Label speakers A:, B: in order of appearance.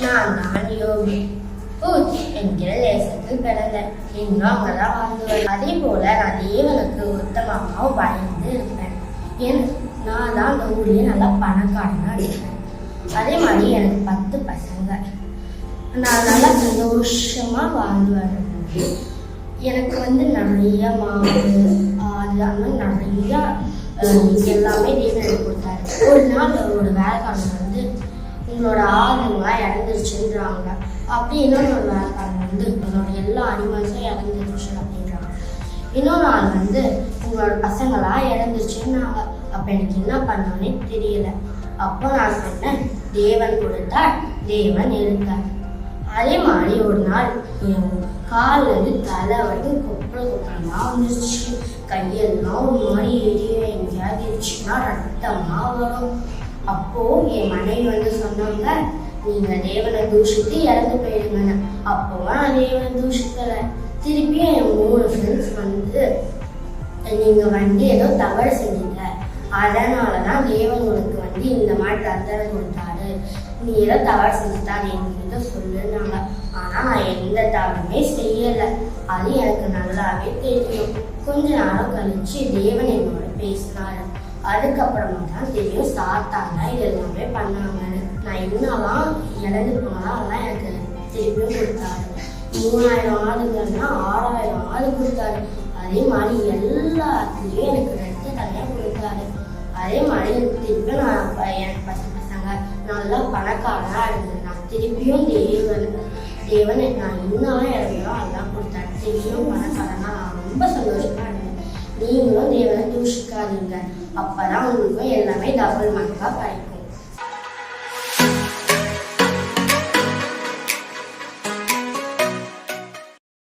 A: நான் யோகி பூஜ் என்கிற தேசத்தில் பிறந்தேன். இன்னும் அங்கதான் வாழ்ந்துவேன். அதே போல நான் தேவனுக்கு உத்தமமாகவும் பயந்து இருப்பேன். நான் தான் அந்த ஊர்லயே நல்லா பணக்காரனா இருப்பேன். அதே மாதிரி எனக்கு 10 பசங்க. நான் நல்லா சந்தோஷமா வாழ்ந்து வருவேன். எனக்கு நிறைய மாவு அது நிறைய எல்லாமே தேவன் கொடுத்தாரு. ஒரு நாள் ஒரு வேலைக்காரன் உங்களோட ஆளுங்களாம் இறந்துருச்சுன்றாங்க. அப்படி இன்னொரு வேலைக்காரன் உங்களோட எல்லா அனிமல்ஸும் இறந்துருச்சு அப்படின்றாங்க. இன்னொரு ஆள் உங்களோட பசங்களாம் இறந்துருச்சுன்னாங்க. அப்போ எனக்கு என்ன பண்ணோன்னே தெரியல. அப்போ நான் சொன்னேன், தேவன் கொடுத்தார், தேவன் எடுத்தார். அதே மாதிரி ஒரு நாள் என் கால் தலை கொப்பளமா வந்துருச்சு. கையெல்லாம் ஒரு மாதிரி எரியும். எங்கேயாவது இருந்துச்சுன்னா ரத்தமா வரும். அப்போ என் மனைவி சொன்னாங்க, நீங்க தேவனை தூஷித்து இறந்து போயிடுங்க. அப்போ நான் தேவனை தூஷிக்கல. திருப்பியும் என் 3 ஃப்ரெண்ட்ஸ் நீங்க ஏதோ தவறு செஞ்சீங்க, அதனாலதான் தேவன் உங்களுக்கு இந்த மாதிரி தண்டனை கொடுத்தாரு. நீ ஏதோ தவறு செஞ்சுட்டா என்கிட்ட சொல்லுனாங்க. ஆனா நான் எந்த தவறுமே செய்யலை. அது எனக்கு நல்லாவே தெரியும். கொஞ்ச நேரம் கழிச்சு தேவன் என்னோட பேசினாரு. அதுக்கப்புறமா தான் தெரியும் சாத்தாங்க இது எல்லாமே பண்ணாங்கன்னு. நான் என்னெல்லாம் இழந்து போனாலும் அதெல்லாம் எனக்கு திருப்பியும் கொடுத்தாரு. 3000 ஆடுகள்னா 6000 ஆடு கொடுத்தாரு. அதே மாதிரி எல்லாத்துலேயும் எனக்கு 2 தனியாக கொடுத்தாரு. அதே மாதிரி திருப்பியும் நான் எனக்கு 10 பசங்க நல்லா பணக்காரனா இருந்தேன். நான் திருப்பியும் தேவன் நான் இன்னும் இறங்கினோம் அதெல்லாம் கொடுத்தாரு. திருப்பியும் பணக்காரனா நான் ரொம்ப சந்தோஷமா இருந்தேன். நீங்களும் தேவனை தூஷிக்காதீங்க. அப்பதான் உங்களுக்கும் எல்லாமே டபுள் மடங்கா கிடைக்கும்.